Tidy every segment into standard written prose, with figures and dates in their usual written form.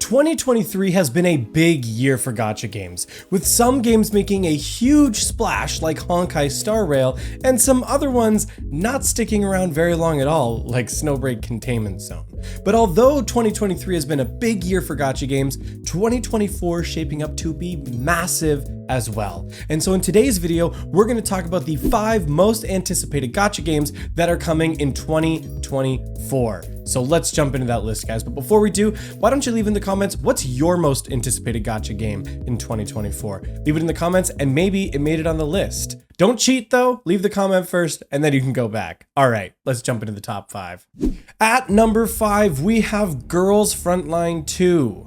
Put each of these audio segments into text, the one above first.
2023 has been a big year for gacha games, with some games making a huge splash like Honkai Star Rail, and some other ones not sticking around very long at all, like Snowbreak Containment Zone. But although 2023 has been a big year for gacha games, 2024 is shaping up to be massive as well. And so in today's video, we're going to talk about the 5 most anticipated gacha games that are coming in 2024. So let's jump into that list, guys. But before we do, why don't you leave in the comments, what's your most anticipated gacha game in 2024? Leave it in the comments and maybe it made it on the list. Don't cheat though, leave the comment first and then you can go back. All right, let's jump into the top 5. At number 5, we have Girls Frontline 2.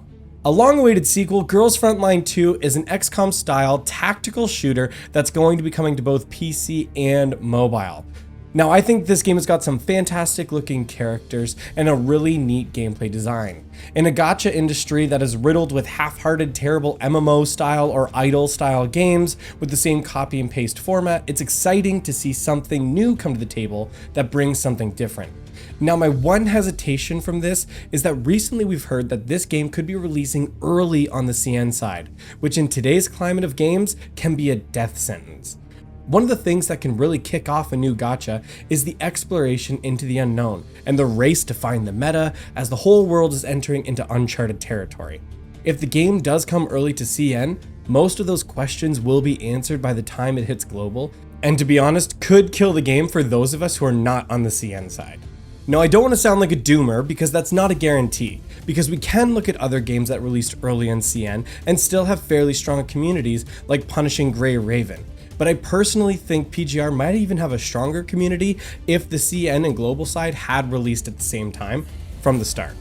A long-awaited sequel, Girls Frontline 2 is an XCOM-style tactical shooter that's going to be coming to both PC and mobile. Now, I think this game has got some fantastic looking characters and a really neat gameplay design. In a gacha industry that is riddled with half-hearted, terrible MMO style or idle style games with the same copy and paste format, it's exciting to see something new come to the table that brings something different. Now, my one hesitation from this is that recently we've heard that this game could be releasing early on the CN side, which in today's climate of games can be a death sentence. One of the things that can really kick off a new gacha is the exploration into the unknown and the race to find the meta as the whole world is entering into uncharted territory. If the game does come early to CN, most of those questions will be answered by the time it hits global, and to be honest, could kill the game for those of us who are not on the CN side. Now, I don't want to sound like a doomer because that's not a guarantee, because we can look at other games that released early on CN and still have fairly strong communities like Punishing Grey Raven. But I personally think PGR might even have a stronger community if the CN and global side had released at the same time from the start.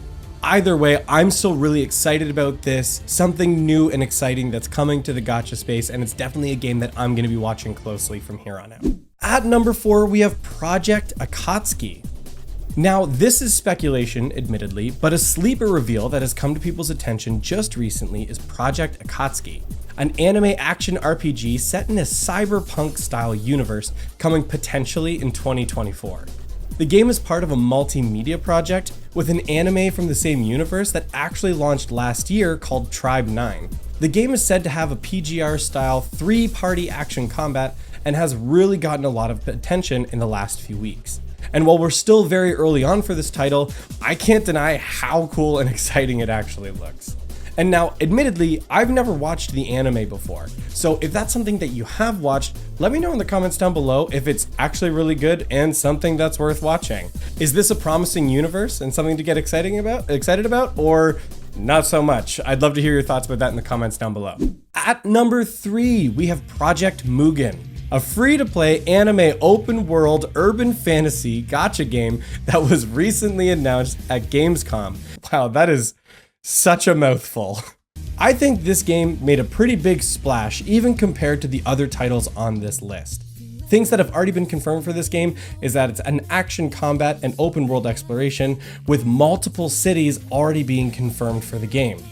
Either way, I'm still really excited about this, something new and exciting that's coming to the gacha space, and it's definitely a game that I'm going to be watching closely from here on out. At number 4, we have Project Akotsky. Now, this is speculation, admittedly, but a sleeper reveal that has come to people's attention just recently is Project Akotsky, an anime action RPG set in a cyberpunk-style universe coming potentially in 2024. The game is part of a multimedia project with an anime from the same universe that actually launched last year called Tribe 9. The game is said to have a PGR-style 3-party action combat and has really gotten a lot of attention in the last few weeks. And while we're still very early on for this title, I can't deny how cool and exciting it actually looks. And now, admittedly, I've never watched the anime before, so if that's something that you have watched, let me know in the comments down below if it's actually really good and something that's worth watching. Is this a promising universe and something to get excited about, or not so much? I'd love to hear your thoughts about that in the comments down below. At number 3, we have Project Mugen, a free-to-play anime open-world urban fantasy gacha game that was recently announced at Gamescom. Wow, that is such a mouthful. I think this game made a pretty big splash even compared to the other titles on this list. Things that have already been confirmed for this game is that it's an action combat and open world exploration with multiple cities already being confirmed for the game.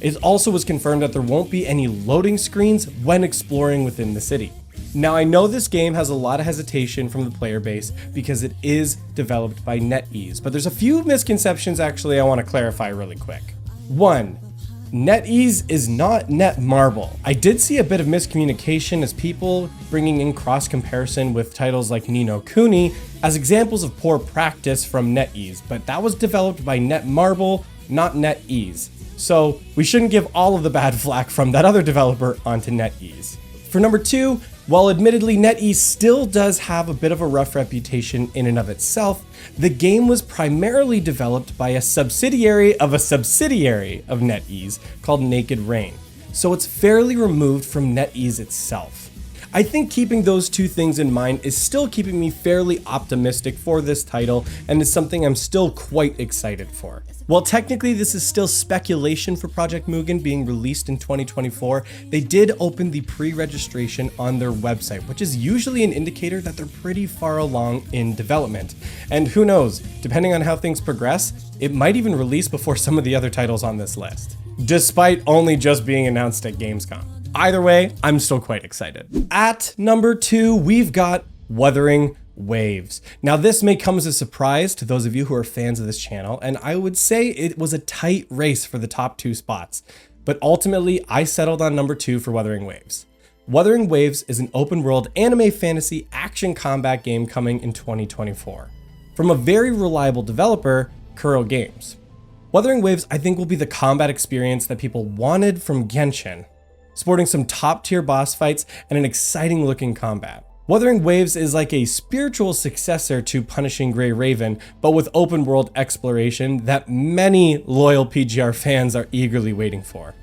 It also was confirmed that there won't be any loading screens when exploring within the city. Now, I know this game has a lot of hesitation from the player base because it is developed by NetEase, but there's a few misconceptions actually I want to clarify really quick. 1. NetEase is not Netmarble. I did see a bit of miscommunication as people bringing in cross-comparison with titles like Ni no Kuni as examples of poor practice from NetEase, but that was developed by Netmarble, not NetEase. So we shouldn't give all of the bad flack from that other developer onto NetEase. For number 2, while admittedly NetEase still does have a bit of a rough reputation in and of itself, the game was primarily developed by a subsidiary of NetEase called Naked Rain, so it's fairly removed from NetEase itself. I think keeping those two things in mind is still keeping me fairly optimistic for this title and is something I'm still quite excited for. While technically this is still speculation for Project Mugen being released in 2024, they did open the pre-registration on their website, which is usually an indicator that they're pretty far along in development. And who knows, depending on how things progress, it might even release before some of the other titles on this list, despite only just being announced at Gamescom. Either way, I'm still quite excited. At number 2, we've got Wuthering Waves. Now, this may come as a surprise to those of you who are fans of this channel, and I would say it was a tight race for the top 2 spots, but ultimately I settled on number 2 for Wuthering Waves. Wuthering Waves is an open world anime fantasy action combat game coming in 2024 from a very reliable developer, Kuro Games. Wuthering Waves, I think, will be the combat experience that people wanted from Genshin, sporting some top tier boss fights and an exciting looking combat. Wuthering Waves is like a spiritual successor to Punishing Gray Raven, but with open world exploration that many loyal PGR fans are eagerly waiting for.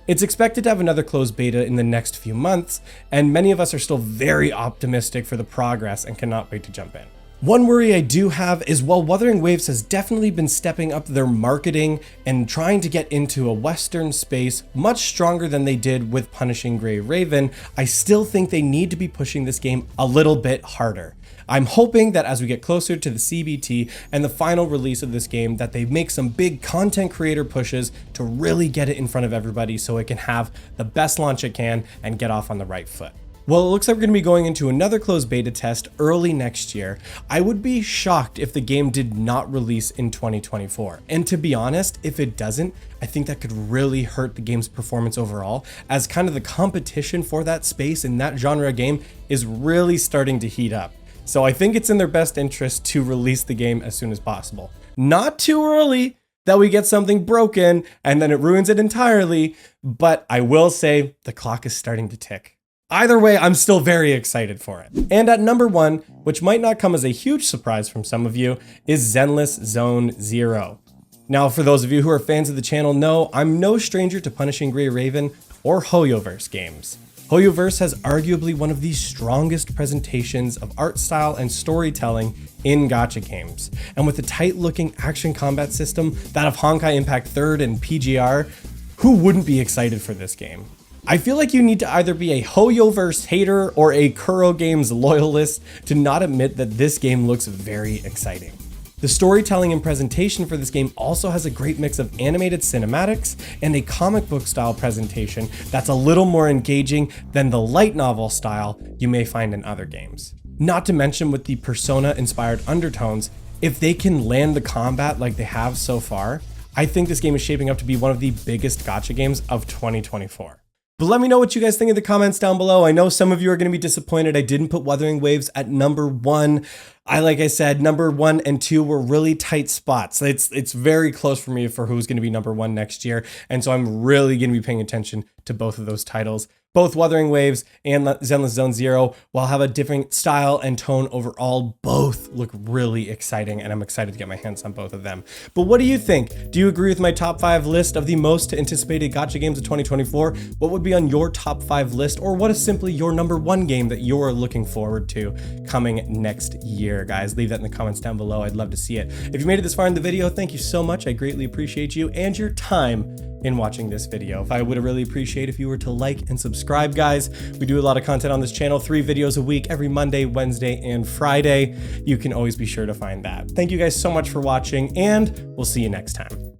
It's expected to have another closed beta in the next few months, and many of us are still very optimistic for the progress and cannot wait to jump in. One worry I do have is while Wuthering Waves has definitely been stepping up their marketing and trying to get into a Western space much stronger than they did with Punishing Gray Raven, I still think they need to be pushing this game a little bit harder. I'm hoping that as we get closer to the CBT and the final release of this game, that they make some big content creator pushes to really get it in front of everybody so it can have the best launch it can and get off on the right foot. Well, it looks like we're going to be going into another closed beta test early next year. I would be shocked if the game did not release in 2024. And to be honest, if it doesn't, I think that could really hurt the game's performance overall, as kind of the competition for that space in that genre game is really starting to heat up. So I think it's in their best interest to release the game as soon as possible. Not too early that we get something broken and then it ruins it entirely, but I will say the clock is starting to tick. Either way, I'm still very excited for it. And at number 1, which might not come as a huge surprise from some of you, is Zenless Zone Zero. Now, for those of you who are fans of the channel know, I'm no stranger to Punishing Gray Raven or Hoyoverse games. Hoyoverse has arguably one of the strongest presentations of art style and storytelling in gacha games. And with a tight-looking action combat system, that of Honkai Impact 3rd and PGR, who wouldn't be excited for this game? I feel like you need to either be a Hoyoverse hater or a Kuro Games loyalist to not admit that this game looks very exciting. The storytelling and presentation for this game also has a great mix of animated cinematics and a comic book style presentation that's a little more engaging than the light novel style you may find in other games. Not to mention with the Persona inspired undertones, if they can land the combat like they have so far, I think this game is shaping up to be one of the biggest gacha games of 2024. But let me know what you guys think in the comments down below. I know some of you are going to be disappointed I didn't put Wuthering Waves at number 1. Like I said, number 1 and 2 were really tight spots. It's very close for me for who's going to be number 1 next year. And so I'm really going to be paying attention to both of those titles. Both Wuthering Waves and Zenless Zone Zero, while have a different style and tone overall, both look really exciting, and I'm excited to get my hands on both of them. But what do you think? Do you agree with my top 5 list of the most anticipated gacha games of 2024? What would be on your top 5 list, or what is simply your number 1 game that you're looking forward to coming next year, guys? Leave that in the comments down below. I'd love to see it. If you made it this far in the video, thank you so much. I greatly appreciate you and your time in watching this video. I would really appreciate if you were to like and subscribe, guys. We do a lot of content on this channel, 3 videos a week, every Monday, Wednesday, and Friday. You can always be sure to find that. Thank you guys so much for watching, and we'll see you next time.